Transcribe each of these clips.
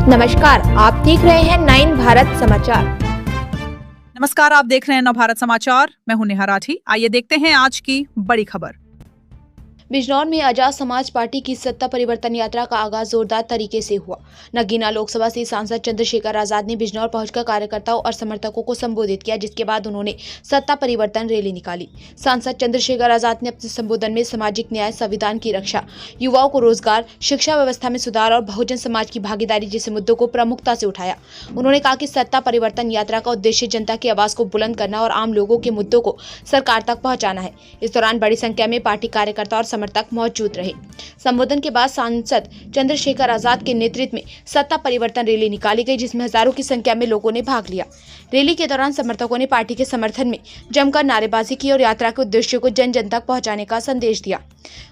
नमस्कार, आप देख रहे हैं 9 भारत समाचार। नमस्कार, आप देख रहे हैं 9 भारत समाचार। मैं हूं नेहा राठी। आइए देखते हैं आज की बड़ी खबर। बिजनौर में आजाद समाज पार्टी की सत्ता परिवर्तन यात्रा का आगाज जोरदार तरीके से हुआ। नगीना लोकसभा से सांसद चंद्रशेखर आजाद ने बिजनौर पहुंचकर कार्यकर्ताओं और समर्थकों को संबोधित किया, जिसके बाद उन्होंने सत्ता परिवर्तन रैली निकाली। सांसद चंद्रशेखर आजाद ने अपने संबोधन में सामाजिक न्याय, संविधान की रक्षा, युवाओं को रोजगार, शिक्षा व्यवस्था में सुधार और बहुजन समाज की भागीदारी जैसे मुद्दों को प्रमुखता से उठाया। उन्होंने कहा कि सत्ता परिवर्तन यात्रा का उद्देश्य जनता की आवाज को बुलंद करना और आम लोगों के मुद्दों को सरकार तक पहुंचाना है। इस दौरान बड़ी संख्या में पार्टी कार्यकर्ता और समर्थक मौजूद रहे। संबोधन के बाद सांसद चंद्रशेखर आजाद के नेतृत्व में सत्ता परिवर्तन रैली निकाली गई, जिसमें हजारों की संख्या में लोगों ने भाग लिया। रैली के दौरान समर्थकों ने पार्टी के समर्थन में जमकर नारेबाजी की और यात्रा के उद्देश्य को जन जन तक पहुंचाने का संदेश दिया।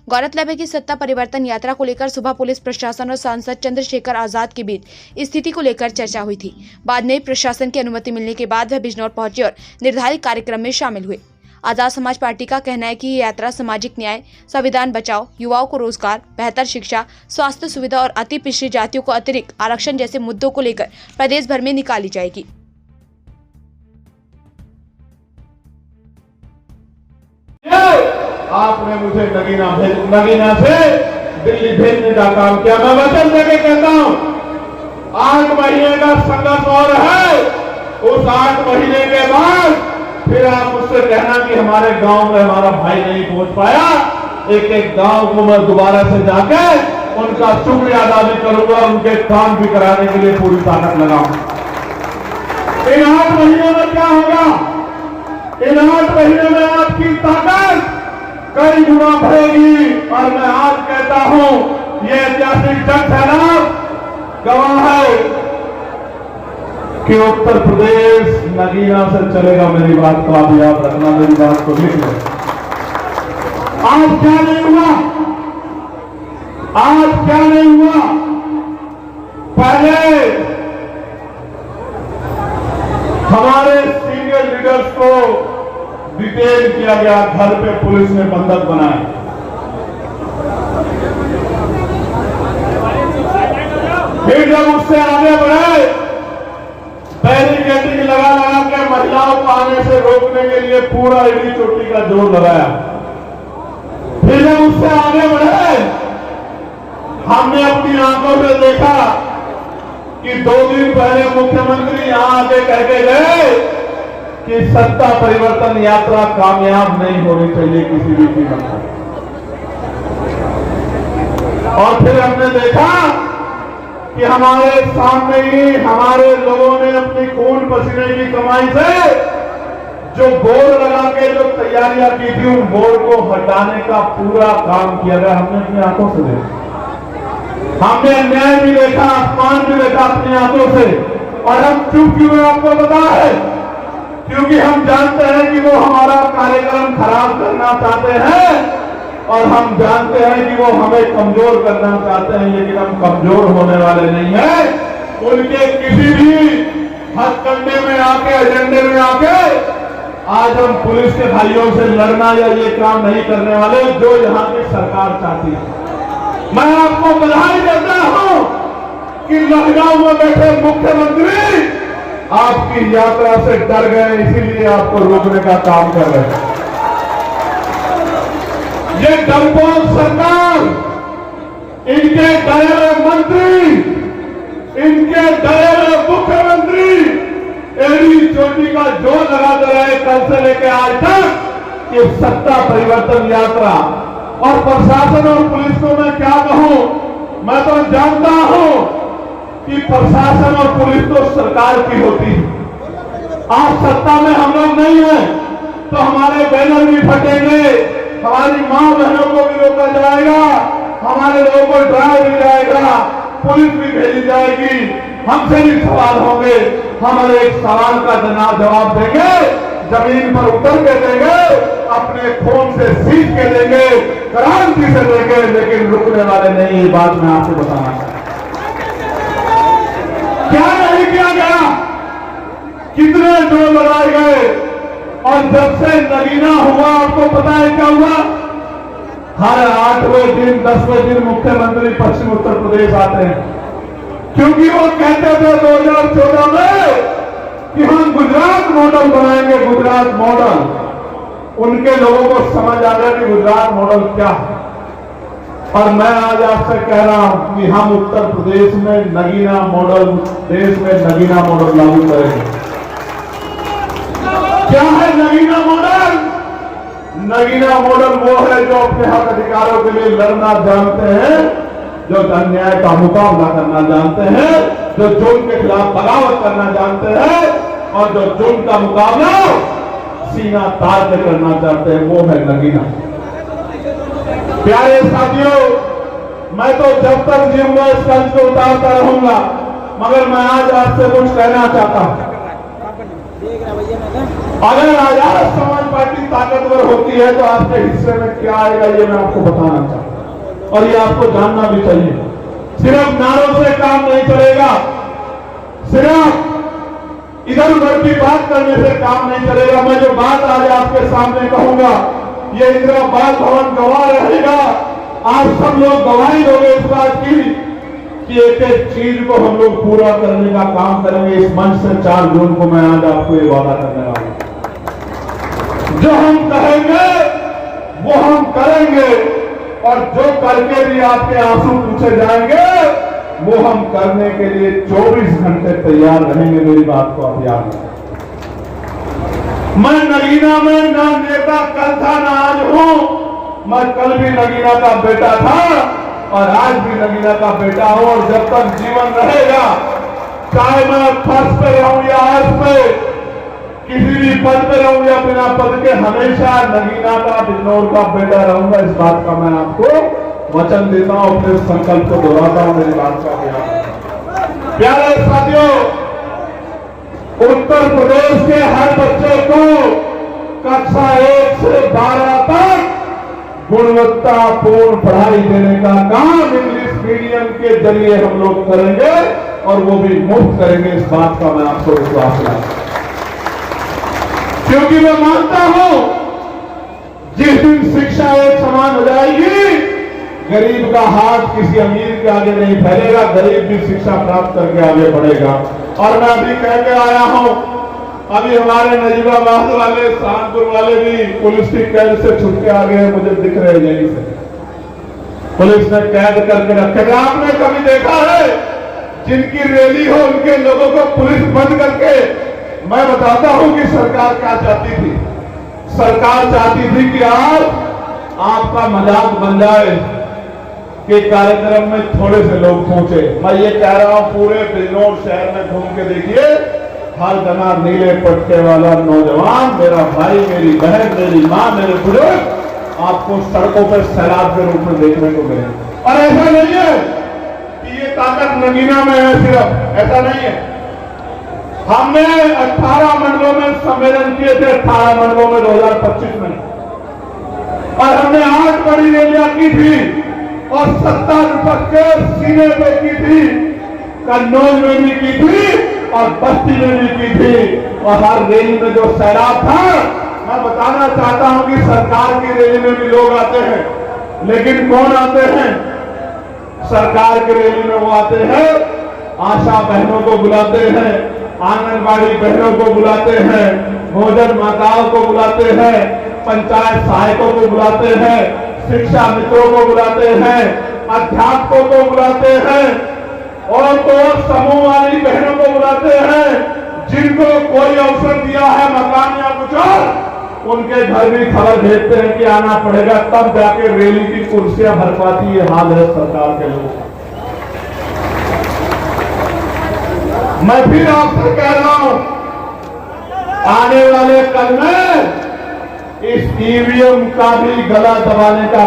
गौरतलब है कि सत्ता परिवर्तन यात्रा को लेकर सुबह पुलिस प्रशासन और सांसद चंद्रशेखर आजाद के बीच स्थिति को लेकर चर्चा हुई थी। बाद में प्रशासन की अनुमति मिलने के बाद वह बिजनौर पहुंचे और निर्धारित कार्यक्रम में शामिल हुए। आजाद समाज पार्टी का कहना है कि ये यात्रा सामाजिक न्याय, संविधान बचाओ, युवाओं को रोजगार, बेहतर शिक्षा, स्वास्थ्य सुविधा और अति पिछड़ी जातियों को अतिरिक्त आरक्षण जैसे मुद्दों को लेकर प्रदेश भर में निकाली जाएगी। आपने मुझे नगीना से दिल्ली भेजने का काम किया। मैं वचन देके कहता हूं, 8 महीने का संघर्ष और है। उस 8 महीने के बाद फिर आप मुझसे कहना कि हमारे गांव में हमारा भाई नहीं पहुंच पाया। एक एक गांव को मैं दोबारा से जाके उनका शुक्रिया अदा भी करूंगा, उनके काम भी कराने के लिए पूरी ताकत लगाऊंगा। इन 8 महीनों में क्या होगा? इन 8 महीनों में आपकी ताकत कई गुना बढ़ेगी। और मैं आज कहता हूं, यह ऐतिहासिक जंग है ना, गवाह है कि उत्तर प्रदेश नगीना से चलेगा। मेरी बात को आप याद रखना, मेरी बात को लिख लो। आज क्या नहीं हुआ? आज क्या नहीं हुआ? पहले हमारे सीनियर लीडर्स को डिटेन किया गया, घर पे पुलिस ने बंधक बनाए। फिर जब उससे आगे बढ़े, बैरिकेडिंग लगा के महिलाओं को आने से रोकने के लिए पूरा एड़ी चोटी का जोर लगाया। फिर जब उससे आगे बढ़े, हमने अपनी आंखों से देखा कि 2 दिन पहले मुख्यमंत्री यहां आके कह के गए कि सत्ता परिवर्तन यात्रा कामयाब नहीं होनी चाहिए किसी भी कीमत पर। और फिर हमने देखा कि हमारे सामने ही हमारे लोगों ने अपनी खून पसीने की कमाई से जो बोर्ड लगा के जो तैयारियां की थी, उन बोर्ड को हटाने का पूरा काम किया गया। हमने अपनी आंखों से देखा, हमने अन्याय भी देखा, अपमान भी देखा अपनी आंखों से। और हम चुप क्यों? आपको पता है, क्योंकि हम जानते हैं कि वो हमारा कार्यक्रम खराब करना चाहते हैं और हम जानते हैं कि वो हमें कमजोर करना चाहते हैं, लेकिन हम कमजोर होने वाले नहीं हैं। उनके किसी भी हथकंडे में आके, एजेंडे में आके आज हम पुलिस के भाइयों से लड़ना या ये काम नहीं करने वाले जो यहाँ की सरकार चाहती है। मैं आपको बधाई देता हूं कि लखनऊ में बैठे मुख्यमंत्री आपकी यात्रा से डर गए, इसीलिए आपको रोकने का काम कर रहे हैं। ये डरपोक सरकार, इनके डरे हुए मंत्री, इनके डरे हुए मुख्यमंत्री एड़ी चोटी का जोर लगाते रहे कल से लेकर आज तक कि सत्ता परिवर्तन यात्रा। और प्रशासन और पुलिस को मैं क्या कहूं? मैं तो जानता हूं कि प्रशासन और पुलिस तो सरकार की होती है। आज सत्ता में हम लोग नहीं है तो हमारे बैनर भी फटेंगे, हमारी मां बहनों को भी रोका जाएगा, हमारे लोगों को डराया भी जाएगा, पुलिस भी भेजी जाएगी, हमसे भी सवाल होंगे। हम हर एक सवाल का जवाब देंगे, जमीन पर उतर के देंगे, अपने खून से सींच के देंगे, क्रांति से देंगे, लेकिन रुकने वाले नहीं। ये बात मैं आपको बताना चाहता हूं। क्या नहीं किया गया, कितने जोर लगाए गए। और जब से नगीना हुआ, आपको पता है क्या हुआ? हर 8वें दिन 10वें दिन मुख्यमंत्री पश्चिम उत्तर प्रदेश आते हैं। क्योंकि वो कहते थे 2014 में कि हम गुजरात मॉडल बनाएंगे, गुजरात मॉडल। उनके लोगों को समझ आ गया कि गुजरात मॉडल क्या है। और मैं आज आपसे कह रहा हूं कि हम उत्तर प्रदेश में नगीना मॉडल, देश में नगीना मॉडल लागू करेंगे। क्या है नगीना मॉडल? नगीना मॉडल वो है जो अपने हक अधिकारों के लिए लड़ना जानते हैं, जो अन्याय का मुकाबला करना जानते हैं, जो जुल्म के खिलाफ बगावत करना जानते हैं और जो जुल्म का मुकाबला सीना तान के करना चाहते हैं, वो है नगीना। प्यारे साथियों, मैं तो जब तक जीऊंगा इस कंज को उतारता रहूंगा, मगर मैं आज आपसे कुछ कहना चाहता हूं। अगर आजाद समाज पार्टी ताकतवर होती है तो आपके हिस्से में क्या आएगा ये मैं आपको बताना चाहता हूं, और ये आपको जानना भी चाहिए। सिर्फ नारों से काम नहीं चलेगा, सिर्फ इधर उधर की बात करने से काम नहीं चलेगा। मैं जो बात आज आपके सामने कहूंगा, ये इंदिरा बाल भवन गवाह रहेगा। आप सब लोग गवाही दोगे इस बात की कि एक एक चीज को हम लोग पूरा करने का काम करेंगे। इस मंच से 4 जून को मैं आज आपको ये वादा करने वाला हूं। जो हम कहेंगे वो हम करेंगे, और जो करके भी आपके आंसू पूछे जाएंगे वो हम करने के लिए 24 घंटे तैयार रहेंगे। मेरी बात को आप याद रखें। मैं नगीना में ना नेता कल था ना आज हूं। मैं कल भी नगीना का बेटा था और आज भी नगीना का बेटा हूं, और जब तक जीवन रहेगा, चाहे मैं फर्श पे रहूं या अर्श पे, किसी भी पद पे रहूं या बिना पद के, हमेशा नगीना का, बिजनौर का बेटा रहूंगा। इस बात का मैं आपको वचन देता हूं, अपने संकल्प को दोहराता हूं। मेरी बात का ध्यान। प्यारे साथियों, उत्तर प्रदेश के हर बच्चे को कक्षा 1 से 12 तक गुणवत्तापूर्ण पढ़ाई देने का काम इंग्लिश मीडियम के जरिए हम लोग करेंगे, और वो भी मुफ्त करेंगे। इस बात का मैं आपको विश्वास दिलाता हूं, क्योंकि मैं मानता हूं जिस दिन शिक्षा एक समान हो जाएगी, गरीब का हाथ किसी अमीर के आगे नहीं फैलेगा, गरीब भी शिक्षा प्राप्त करके आगे बढ़ेगा। और मैं अभी कह के आया हूं, अभी हमारे नजीबाबाद वाले, शानपुर वाले भी पुलिस की कैद से छूट के आ गए, मुझे दिख रहे हैं यहीं से। पुलिस ने कैद करके रखे। आपने कभी देखा है जिनकी रैली हो उनके लोगों को पुलिस बंद करके? मैं बताता हूं कि सरकार क्या चाहती थी। सरकार चाहती थी कि आपका मजाक बन जाए कि कार्यक्रम में थोड़े से लोग पहुंचे। मैं ये कह रहा हूं, पूरे बिजनौर शहर में घूम के देखिए, हर जगह नीले पट्टे वाला नौजवान, मेरा भाई, मेरी बहन, मेरी मां, मेरे बुजुर्ग आपको सड़कों पर सैलाब के रूप में देखने को मिले। और ऐसा नहीं है कि ये ताकत नगीना में है, सिर्फ ऐसा नहीं है। हमने 18 मंडलों में सम्मेलन किए थे, 18 मंडलों में 2025 में, और हमने 8 बड़ी रैलियां की थी, और 70 विपक्ष के सीने पे की थी, कन्नौज में भी की थी और बस्ती में भी की थी। और हर रैली में जो सैलाब था, मैं बताना चाहता हूं कि सरकार की रैली में भी लोग आते हैं, लेकिन कौन आते हैं? सरकार की रैली में वो आते हैं, आशा बहनों को बुलाते हैं, आंगनबाड़ी बहनों को बुलाते हैं, भोजन माताओं को बुलाते हैं, पंचायत सहायकों को बुलाते हैं, शिक्षा मित्रों को बुलाते हैं, अध्यापकों को बुलाते हैं, और तो समूह वाली बहनों को बुलाते हैं, जिनको कोई अवसर दिया है मकान या कुछ और, उनके घर भी खबर भेजते हैं कि आना पड़ेगा, तब जाके रैली की कुर्सियां भर पाती। ये हाल है सरकार के लोगों का। मैं फिर आपसे कह रहा हूं, आने वाले कल में इस ईवीएम का भी गला दबाने का